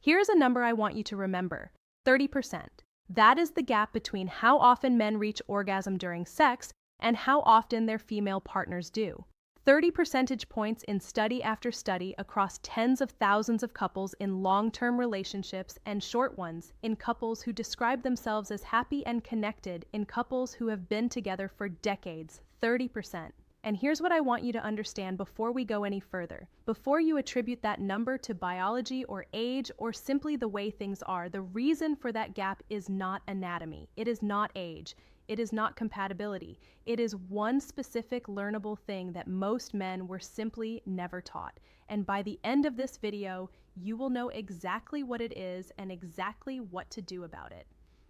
Here's a number I want you to remember: 30%. That is the gap between how often men reach orgasm during sex and how often their female partners do. 30 percentage points in study after study across tens of thousands of couples in long-term relationships and short ones in couples who describe themselves as happy and connected, in couples who have been together for decades. 30%. And here's what I want you to understand before we go any further. Before you attribute that number to biology or age or simply the way things are, the reason for that gap is not anatomy. It is not age. It is not compatibility. It is one specific learnable thing that most men were simply never taught. And by the end of this video, you will know exactly what it is and exactly what to do about it.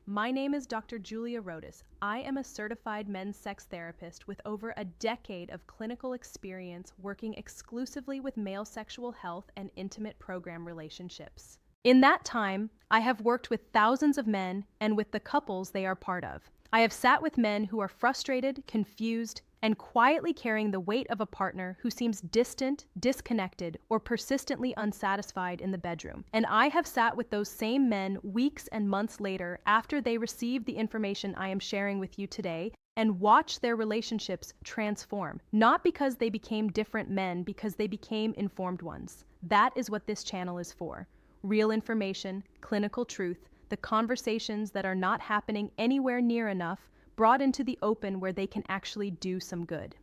My name is Dr. Julia Rodas. I am a certified men's sex therapist with over a decade of clinical experience working exclusively with male sexual health and intimate program relationships. In that time, I have worked with thousands of men and with the couples they are part of. I have sat with men who are frustrated, confused, and quietly carrying the weight of a partner who seems distant, disconnected, or persistently unsatisfied in the bedroom. And I have sat with those same men weeks and months later after they received the information I am sharing with you today and watched their relationships transform, not because they became different men, because they became informed ones. That is what this channel is for. Real information, clinical truth, the conversations that are not happening anywhere near enough, brought into the open where they can actually do some good.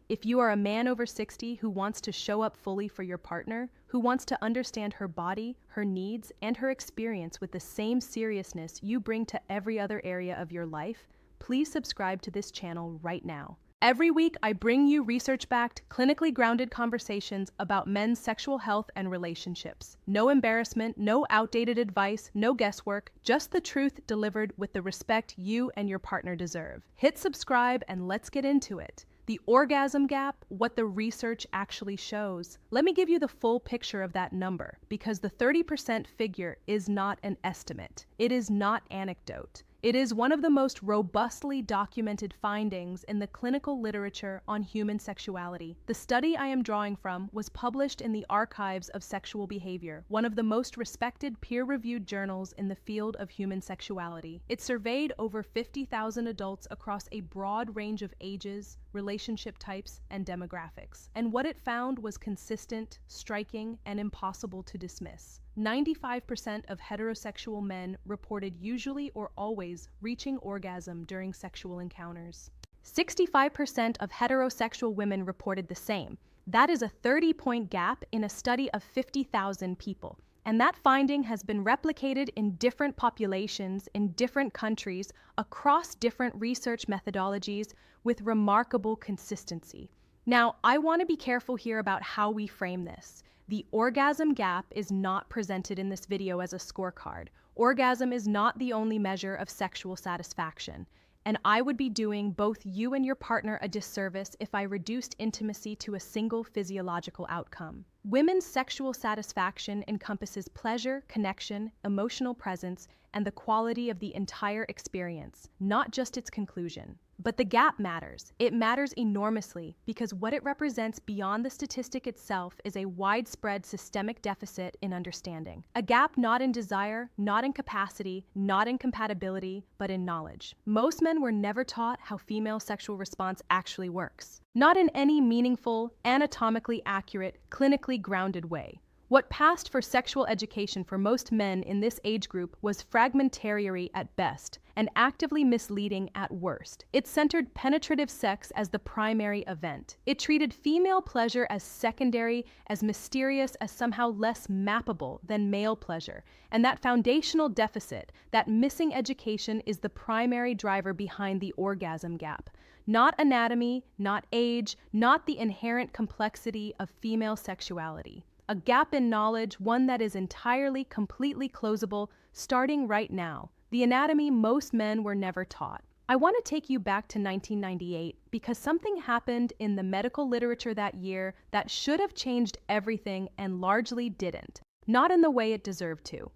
If you are a man over 60 who wants to show up fully for your partner, who wants to understand her body, her needs, and her experience with the same seriousness you bring to every other area of your life, please subscribe to this channel right now. Every week, I bring you research-backed, clinically grounded conversations about men's sexual health and relationships. No embarrassment, no outdated advice, no guesswork, just the truth delivered with the respect you and your partner deserve. Hit subscribe and let's get into it. The orgasm gap, what the research actually shows. Let me give you the full picture of that number, because the 30% figure is not an estimate. It is not anecdote. It is one of the most robustly documented findings in the clinical literature on human sexuality. The study I am drawing from was published in the Archives of Sexual Behavior, one of the most respected peer-reviewed journals in the field of human sexuality. It surveyed over 50,000 adults across a broad range of ages, relationship types, and demographics. And what it found was consistent, striking, and impossible to dismiss. 95% of heterosexual men reported usually or always reaching orgasm during sexual encounters. 65% of heterosexual women reported the same. That is a 30-point gap in a study of 50,000 people. And that finding has been replicated in different populations, in different countries, across different research methodologies with remarkable consistency. Now, I want to be careful here about how we frame this. The orgasm gap is not presented in this video as a scorecard. Orgasm is not the only measure of sexual satisfaction. And I would be doing both you and your partner a disservice if I reduced intimacy to a single physiological outcome. Women's sexual satisfaction encompasses pleasure, connection, emotional presence, and the quality of the entire experience, not just its conclusion. But the gap matters. It matters enormously because what it represents beyond the statistic itself is a widespread systemic deficit in understanding. A gap not in desire, not in capacity, not in compatibility, but in knowledge. Most men were never taught how female sexual response actually works. Not in any meaningful, anatomically accurate, clinically grounded way. What passed for sexual education for most men in this age group was fragmentary at best and actively misleading at worst. It centered penetrative sex as the primary event. It treated female pleasure as secondary, as mysterious, as somehow less mappable than male pleasure. And that foundational deficit, that missing education, is the primary driver behind the orgasm gap. Not anatomy, not age, not the inherent complexity of female sexuality. A gap in knowledge, one that is entirely, completely closable, starting right now. The anatomy most men were never taught. I want to take you back to 1998 because something happened in the medical literature that year that should have changed everything and largely didn't. Not in the way it deserved to.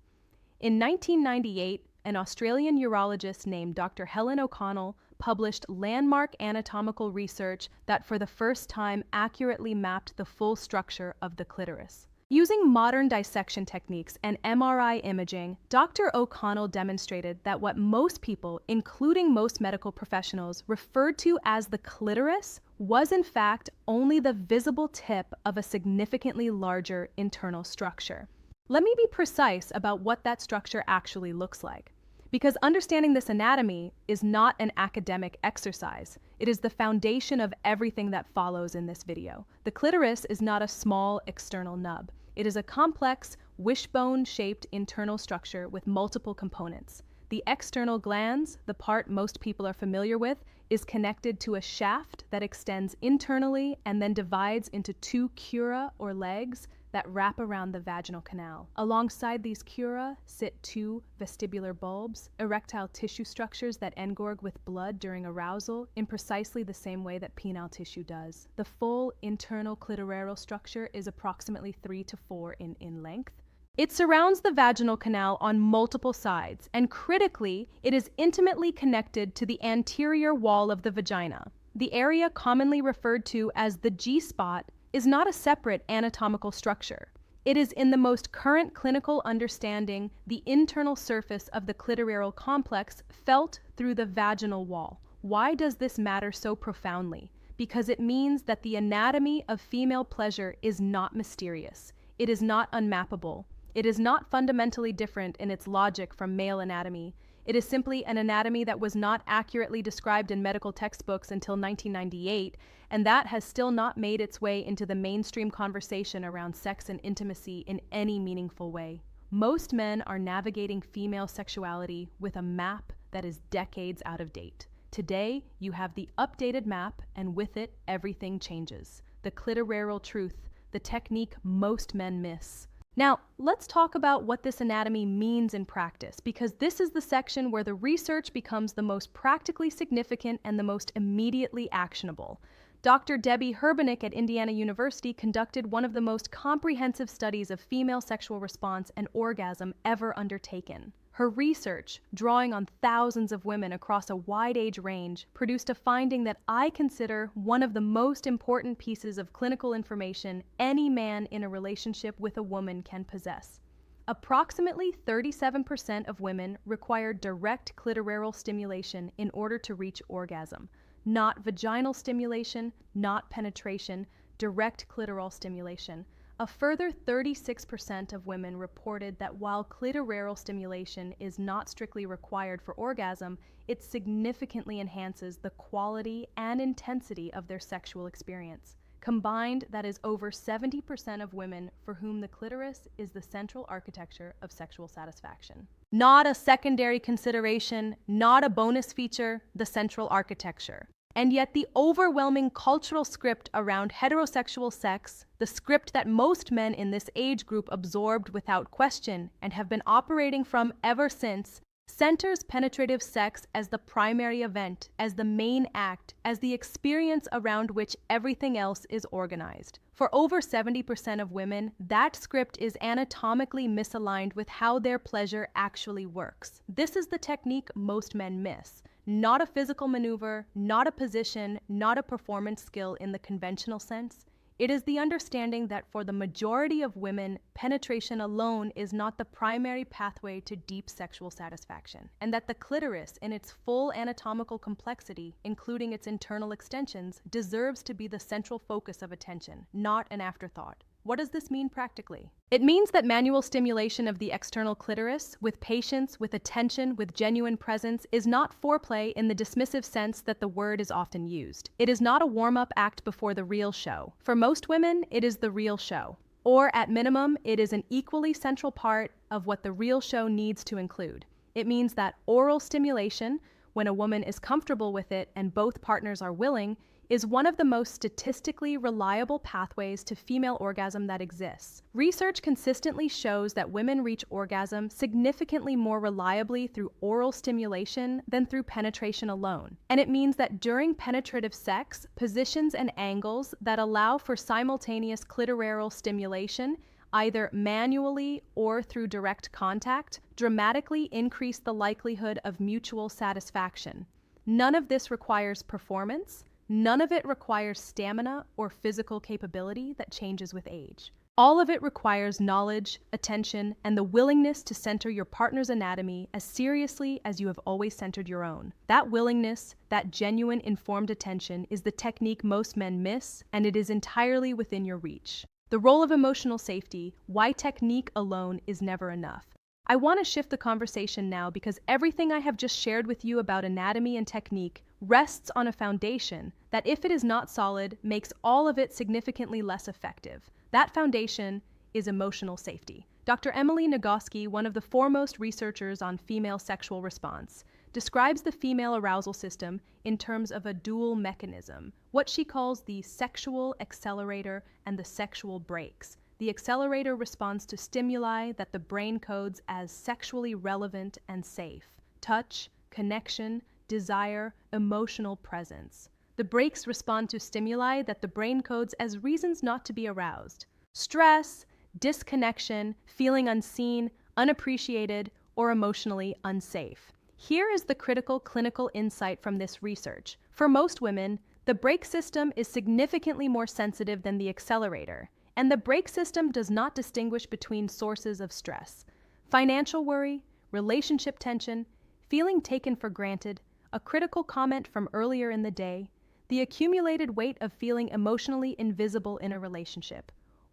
In 1998, an Australian urologist named Dr. Helen O'Connell published landmark anatomical research that for the first time accurately mapped the full structure of the clitoris. Using modern dissection techniques and MRI imaging, Dr. O'Connell demonstrated that what most people, including most medical professionals, referred to as the clitoris was in fact only the visible tip of a significantly larger internal structure. Let me be precise about what that structure actually looks like, because understanding this anatomy is not an academic exercise. It is the foundation of everything that follows in this video. The clitoris is not a small external nub. It is a complex, wishbone-shaped internal structure with multiple components. The external glans, the part most people are familiar with, is connected to a shaft that extends internally and then divides into two cura or legs that wrap around the vaginal canal. Alongside these cura sit two vestibular bulbs, erectile tissue structures that engorge with blood during arousal in precisely the same way that penile tissue does. The full internal clitoral structure is approximately 3 to 4 in length. It surrounds the vaginal canal on multiple sides, and critically, it is intimately connected to the anterior wall of the vagina. The area commonly referred to as the G-spot is not a separate anatomical structure. It is in the most current clinical understanding the internal surface of the clitoral complex felt through the vaginal wall. Why does this matter so profoundly? Because it means that the anatomy of female pleasure is not mysterious. It is not unmappable. It is not fundamentally different in its logic from male anatomy. It is simply an anatomy that was not accurately described in medical textbooks until 1998, and that has still not made its way into the mainstream conversation around sex and intimacy in any meaningful way. Most men are navigating female sexuality with a map that is decades out of date. Today, you have the updated map, and with it, everything changes. The clitoral truth, the technique most men miss. Now, let's talk about what this anatomy means in practice, because this is the section where the research becomes the most practically significant and the most immediately actionable. Dr. Debbie Herbenick at Indiana University conducted one of the most comprehensive studies of female sexual response and orgasm ever undertaken. Her research, drawing on thousands of women across a wide age range, produced a finding that I consider one of the most important pieces of clinical information any man in a relationship with a woman can possess. Approximately 37% of women require direct clitoral stimulation in order to reach orgasm. Not vaginal stimulation, not penetration, direct clitoral stimulation. A further 36% of women reported that while clitoral stimulation is not strictly required for orgasm, it significantly enhances the quality and intensity of their sexual experience. Combined, that is over 70% of women for whom the clitoris is the central architecture of sexual satisfaction. Not a secondary consideration, not a bonus feature, the central architecture. And yet the overwhelming cultural script around heterosexual sex, the script that most men in this age group absorbed without question and have been operating from ever since, centers penetrative sex as the primary event, as the main act, as the experience around which everything else is organized. For over 70% of women, that script is anatomically misaligned with how their pleasure actually works. This is the technique most men miss. Not a physical maneuver, not a position, not a performance skill in the conventional sense. It is the understanding that for the majority of women, penetration alone is not the primary pathway to deep sexual satisfaction, and that the clitoris, in its full anatomical complexity, including its internal extensions, deserves to be the central focus of attention, not an afterthought. What does this mean practically? It means that manual stimulation of the external clitoris, with patience, with attention, with genuine presence, is not foreplay in the dismissive sense that the word is often used. It is not a warm-up act before the real show. For most women, it is the real show. Or, at minimum, it is an equally central part of what the real show needs to include. It means that oral stimulation, when a woman is comfortable with it and both partners are willing, is one of the most statistically reliable pathways to female orgasm that exists. Research consistently shows that women reach orgasm significantly more reliably through oral stimulation than through penetration alone. And it means that during penetrative sex, positions and angles that allow for simultaneous clitoral stimulation, either manually or through direct contact, dramatically increase the likelihood of mutual satisfaction. None of this requires performance. None of it requires stamina or physical capability that changes with age. All of it requires knowledge, attention, and the willingness to center your partner's anatomy as seriously as you have always centered your own. That willingness, that genuine informed attention is the technique most men miss, and it is entirely within your reach. The role of emotional safety, why technique alone is never enough. I want to shift the conversation now because everything I have just shared with you about anatomy and technique rests on a foundation that, if it is not solid, makes all of it significantly less effective. That foundation is emotional safety. Dr. Emily Nagoski, one of the foremost researchers on female sexual response, describes the female arousal system in terms of a dual mechanism, what she calls the sexual accelerator and the sexual brakes. The accelerator responds to stimuli that the brain codes as sexually relevant and safe: touch, connection, desire, emotional presence. The brakes respond to stimuli that the brain codes as reasons not to be aroused: stress, disconnection, feeling unseen, unappreciated, or emotionally unsafe. Here is the critical clinical insight from this research. For most women, the brake system is significantly more sensitive than the accelerator, and the brake system does not distinguish between sources of stress: financial worry, relationship tension, feeling taken for granted, a critical comment from earlier in the day, the accumulated weight of feeling emotionally invisible in a relationship.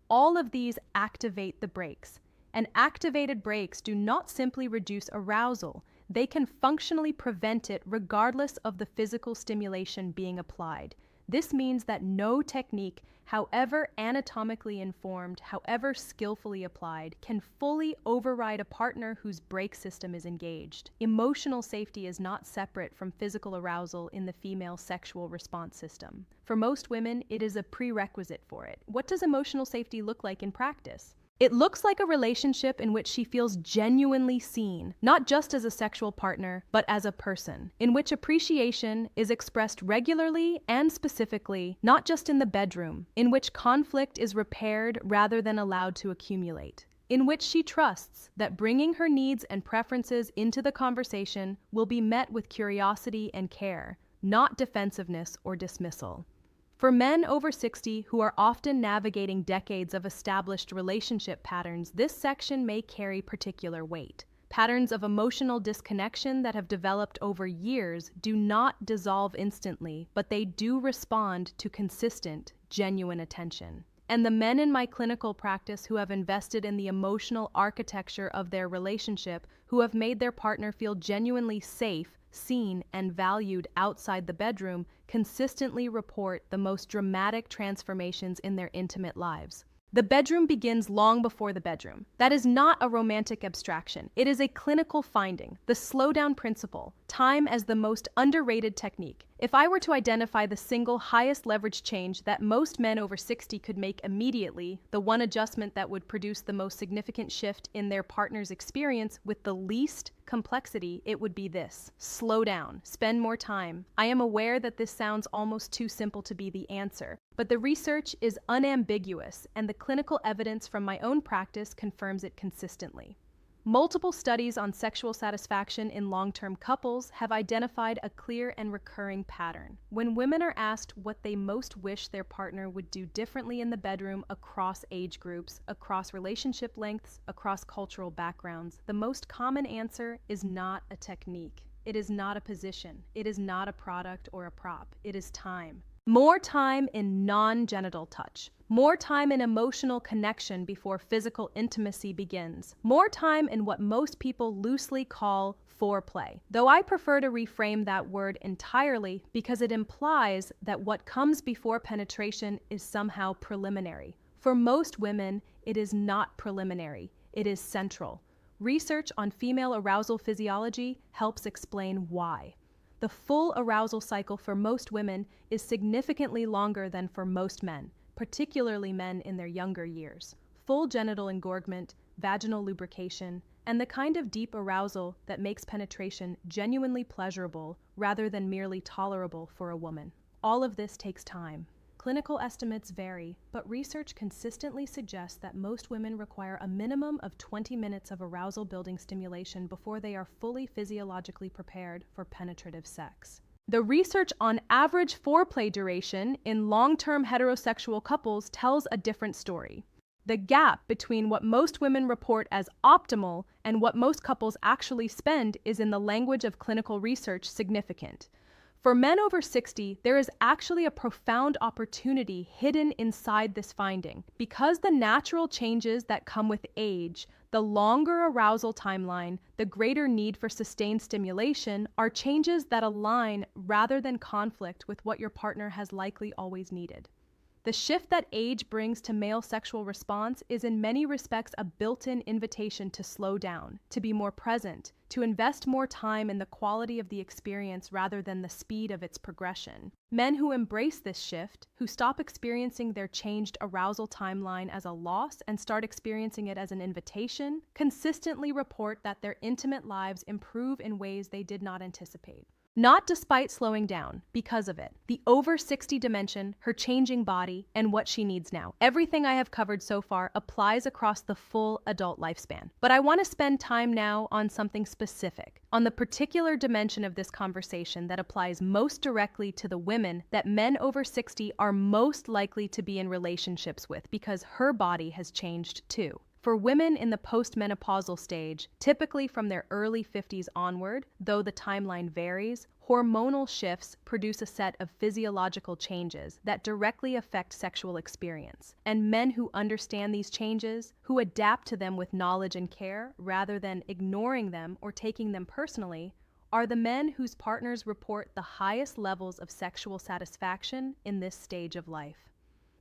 All of these activate the brakes, and activated brakes do not simply reduce arousal, they can functionally prevent it regardless of the physical stimulation being applied. This means that no technique, however anatomically informed, however skillfully applied, can fully override a partner whose brake system is engaged. Emotional safety is not separate from physical arousal in the female sexual response system. For most women, it is a prerequisite for it. What does emotional safety look like in practice? It looks like a relationship in which she feels genuinely seen, not just as a sexual partner, but as a person, in which appreciation is expressed regularly and specifically, not just in the bedroom, in which conflict is repaired rather than allowed to accumulate, in which she trusts that bringing her needs and preferences into the conversation will be met with curiosity and care, not defensiveness or dismissal. For men over 60 who are often navigating decades of established relationship patterns, this section may carry particular weight. Patterns of emotional disconnection that have developed over years do not dissolve instantly, but they do respond to consistent, genuine attention. And the men in my clinical practice who have invested in the emotional architecture of their relationship, who have made their partner feel genuinely safe, seen, and valued outside the bedroom, consistently report the most dramatic transformations in their intimate lives. The bedroom begins long before the bedroom. That is not a romantic abstraction. It is a clinical finding, the slowdown principle, time as the most underrated technique. If I were to identify the single highest leverage change that most men over 60 could make immediately, the one adjustment that would produce the most significant shift in their partner's experience with the least complexity, it would be this: slow down, spend more time. I am aware that this sounds almost too simple to be the answer, but the research is unambiguous, and the clinical evidence from my own practice confirms it consistently. Multiple studies on sexual satisfaction in long-term couples have identified a clear and recurring pattern. When women are asked what they most wish their partner would do differently in the bedroom across age groups, across relationship lengths, across cultural backgrounds, the most common answer is not a technique. It is not a position. It is not a product or a prop. It is time. More time in non-genital touch. More time in emotional connection before physical intimacy begins. More time in what most people loosely call foreplay, though I prefer to reframe that word entirely because it implies that what comes before penetration is somehow preliminary. For most women, it is not preliminary. It is central. Research on female arousal physiology helps explain why. The full arousal cycle for most women is significantly longer than for most men, particularly men in their younger years. Full genital engorgement, vaginal lubrication, and the kind of deep arousal that makes penetration genuinely pleasurable rather than merely tolerable for a woman. All of this takes time. Clinical estimates vary, but research consistently suggests that most women require a minimum of 20 minutes of arousal-building stimulation before they are fully physiologically prepared for penetrative sex. The research on average foreplay duration in long-term heterosexual couples tells a different story. The gap between what most women report as optimal and what most couples actually spend is, in the language of clinical research, significant. For men over 60, there is actually a profound opportunity hidden inside this finding. Because the natural changes that come with age, the longer arousal timeline, the greater need for sustained stimulation, are changes that align rather than conflict with what your partner has likely always needed. The shift that age brings to male sexual response is in many respects a built-in invitation to slow down, to be more present, to invest more time in the quality of the experience rather than the speed of its progression. Men who embrace this shift, who stop experiencing their changed arousal timeline as a loss and start experiencing it as an invitation, consistently report that their intimate lives improve in ways they did not anticipate. Not despite slowing down, because of it. The over 60 dimension, her changing body, and what she needs now. Everything I have covered so far applies across the full adult lifespan. But I want to spend time now on something specific, on the particular dimension of this conversation that applies most directly to the women that men over 60 are most likely to be in relationships with, because her body has changed too. For women in the postmenopausal stage, typically from their early 50s onward, though the timeline varies, hormonal shifts produce a set of physiological changes that directly affect sexual experience. And men who understand these changes, who adapt to them with knowledge and care, rather than ignoring them or taking them personally, are the men whose partners report the highest levels of sexual satisfaction in this stage of life.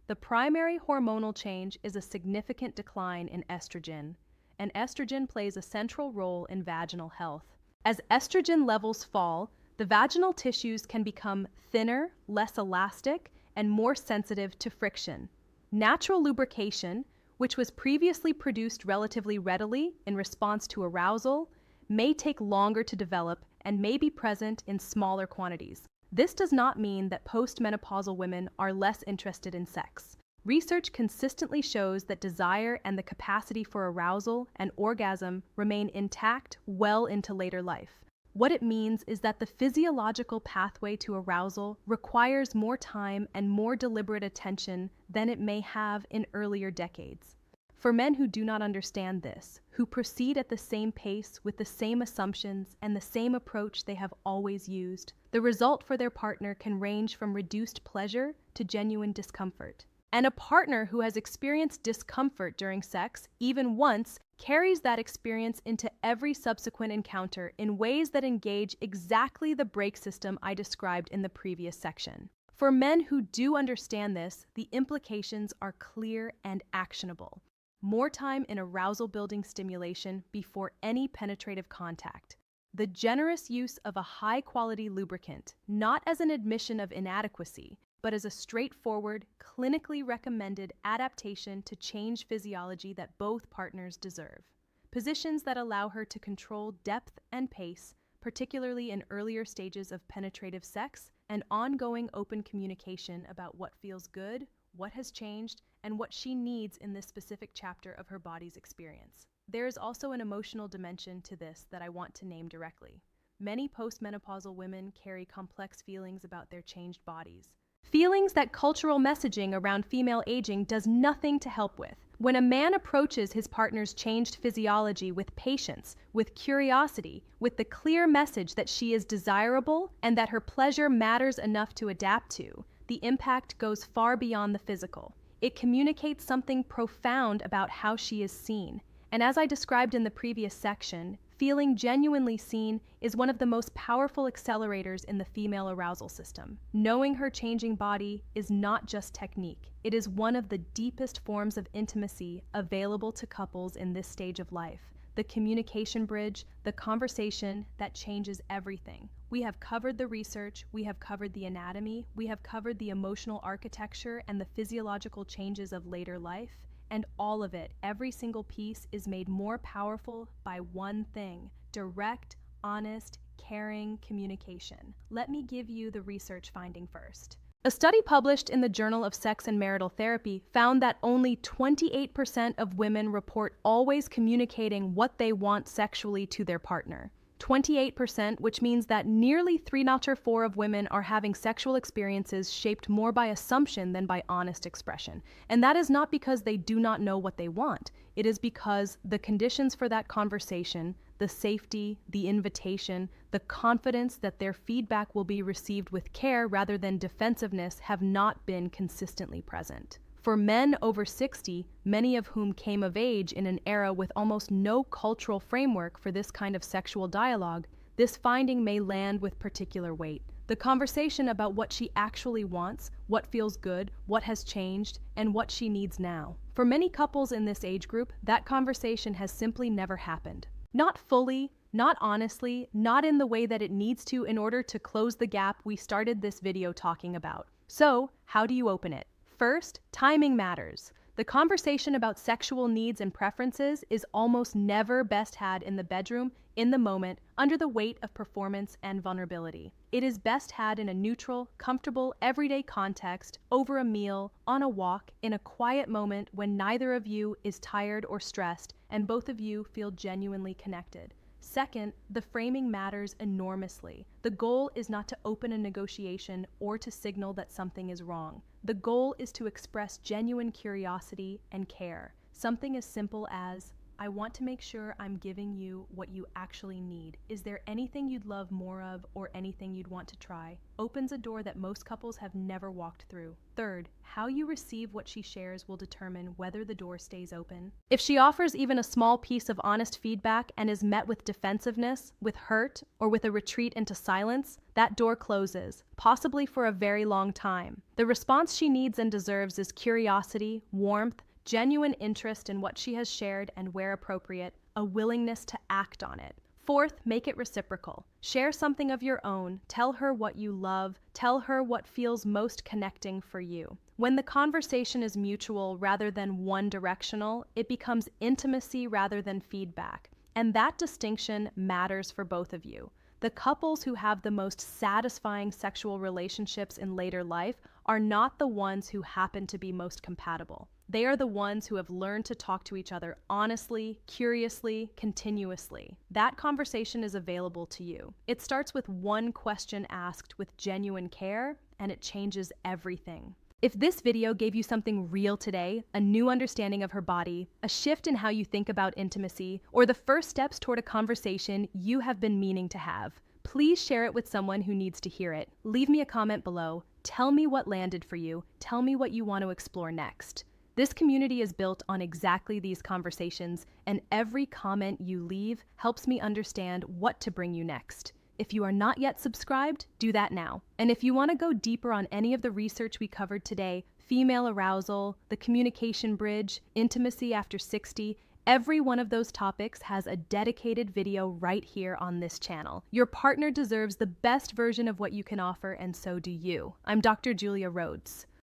The primary hormonal change is a significant decline in estrogen, and estrogen plays a central role in vaginal health. As estrogen levels fall, the vaginal tissues can become thinner, less elastic, and more sensitive to friction. Natural lubrication, which was previously produced relatively readily in response to arousal, may take longer to develop and may be present in smaller quantities. This does not mean that postmenopausal women are less interested in sex. Research consistently shows that desire and the capacity for arousal and orgasm remain intact well into later life. What it means is that the physiological pathway to arousal requires more time and more deliberate attention than it may have in earlier decades. For men who do not understand this, who proceed at the same pace with the same assumptions and the same approach they have always used, the result for their partner can range from reduced pleasure to genuine discomfort. And a partner who has experienced discomfort during sex, even once, carries that experience into every subsequent encounter in ways that engage exactly the brake system I described in the previous section. For men who do understand this, the implications are clear and actionable. More time in arousal-building stimulation before any penetrative contact. The generous use of a high-quality lubricant, not as an admission of inadequacy, but as a straightforward, clinically recommended adaptation to change physiology that both partners deserve. Positions that allow her to control depth and pace, particularly in earlier stages of penetrative sex, and ongoing open communication about what feels good, what has changed, and what she needs in this specific chapter of her body's experience. There is also an emotional dimension to this that I want to name directly. Many postmenopausal women carry complex feelings about their changed bodies. Feelings that cultural messaging around female aging does nothing to help with. When a man approaches his partner's changed physiology with patience, with curiosity, with the clear message that she is desirable and that her pleasure matters enough to adapt to, the impact goes far beyond the physical. It communicates something profound about how she is seen. And as I described in the previous section, feeling genuinely seen is one of the most powerful accelerators in the female arousal system. Knowing her changing body is not just technique. It is one of the deepest forms of intimacy available to couples in this stage of life. The communication bridge, the conversation that changes everything. We have covered the research, we have covered the anatomy, we have covered the emotional architecture and the physiological changes of later life, and all of it, every single piece, is made more powerful by one thing: direct, honest, caring communication. Let me give you the research finding first. A study published in the Journal of Sex and Marital Therapy found that only 28% of women report always communicating what they want sexually to their partner. 28%, which means that nearly 3 out of 4 of women are having sexual experiences shaped more by assumption than by honest expression. And that is not because they do not know what they want. It is because the conditions for that conversation, the safety, the invitation, the confidence that their feedback will be received with care rather than defensiveness have not been consistently present. For men over 60, many of whom came of age in an era with almost no cultural framework for this kind of sexual dialogue, this finding may land with particular weight. The conversation about what she actually wants, what feels good, what has changed, and what she needs now. For many couples in this age group, that conversation has simply never happened. Not fully, not honestly, not in the way that it needs to in order to close the gap we started this video talking about. So, how do you open it? First, timing matters. The conversation about sexual needs and preferences is almost never best had in the bedroom, in the moment, under the weight of performance and vulnerability. It is best had in a neutral, comfortable, everyday context, over a meal, on a walk, in a quiet moment when neither of you is tired or stressed and both of you feel genuinely connected. Second, the framing matters enormously. The goal is not to open a negotiation or to signal that something is wrong. The goal is to express genuine curiosity and care. Something as simple as, I want to make sure I'm giving you what you actually need. Is there anything you'd love more of or anything you'd want to try? Opens a door that most couples have never walked through. Third, how you receive what she shares will determine whether the door stays open. If she offers even a small piece of honest feedback and is met with defensiveness, with hurt, or with a retreat into silence, that door closes, possibly for a very long time. The response she needs and deserves is curiosity, warmth, genuine interest in what she has shared and where appropriate, a willingness to act on it. Fourth, make it reciprocal. Share something of your own, tell her what you love, tell her what feels most connecting for you. When the conversation is mutual rather than one-directional, it becomes intimacy rather than feedback. And that distinction matters for both of you. The couples who have the most satisfying sexual relationships in later life are not the ones who happen to be most compatible. They are the ones who have learned to talk to each other honestly, curiously, continuously. That conversation is available to you. It starts with one question asked with genuine care, and it changes everything. If this video gave you something real today, a new understanding of her body, a shift in how you think about intimacy, or the first steps toward a conversation you have been meaning to have, please share it with someone who needs to hear it. Leave me a comment below. Tell me what landed for you. Tell me what you want to explore next. This community is built on exactly these conversations, and every comment you leave helps me understand what to bring you next. If you are not yet subscribed, do that now. And if you want to go deeper on any of the research we covered today, female arousal, the communication bridge, intimacy after 60, every one of those topics has a dedicated video right here on this channel. Your partner deserves the best version of what you can offer, and so do you. I'm Dr. Julia Rhodes.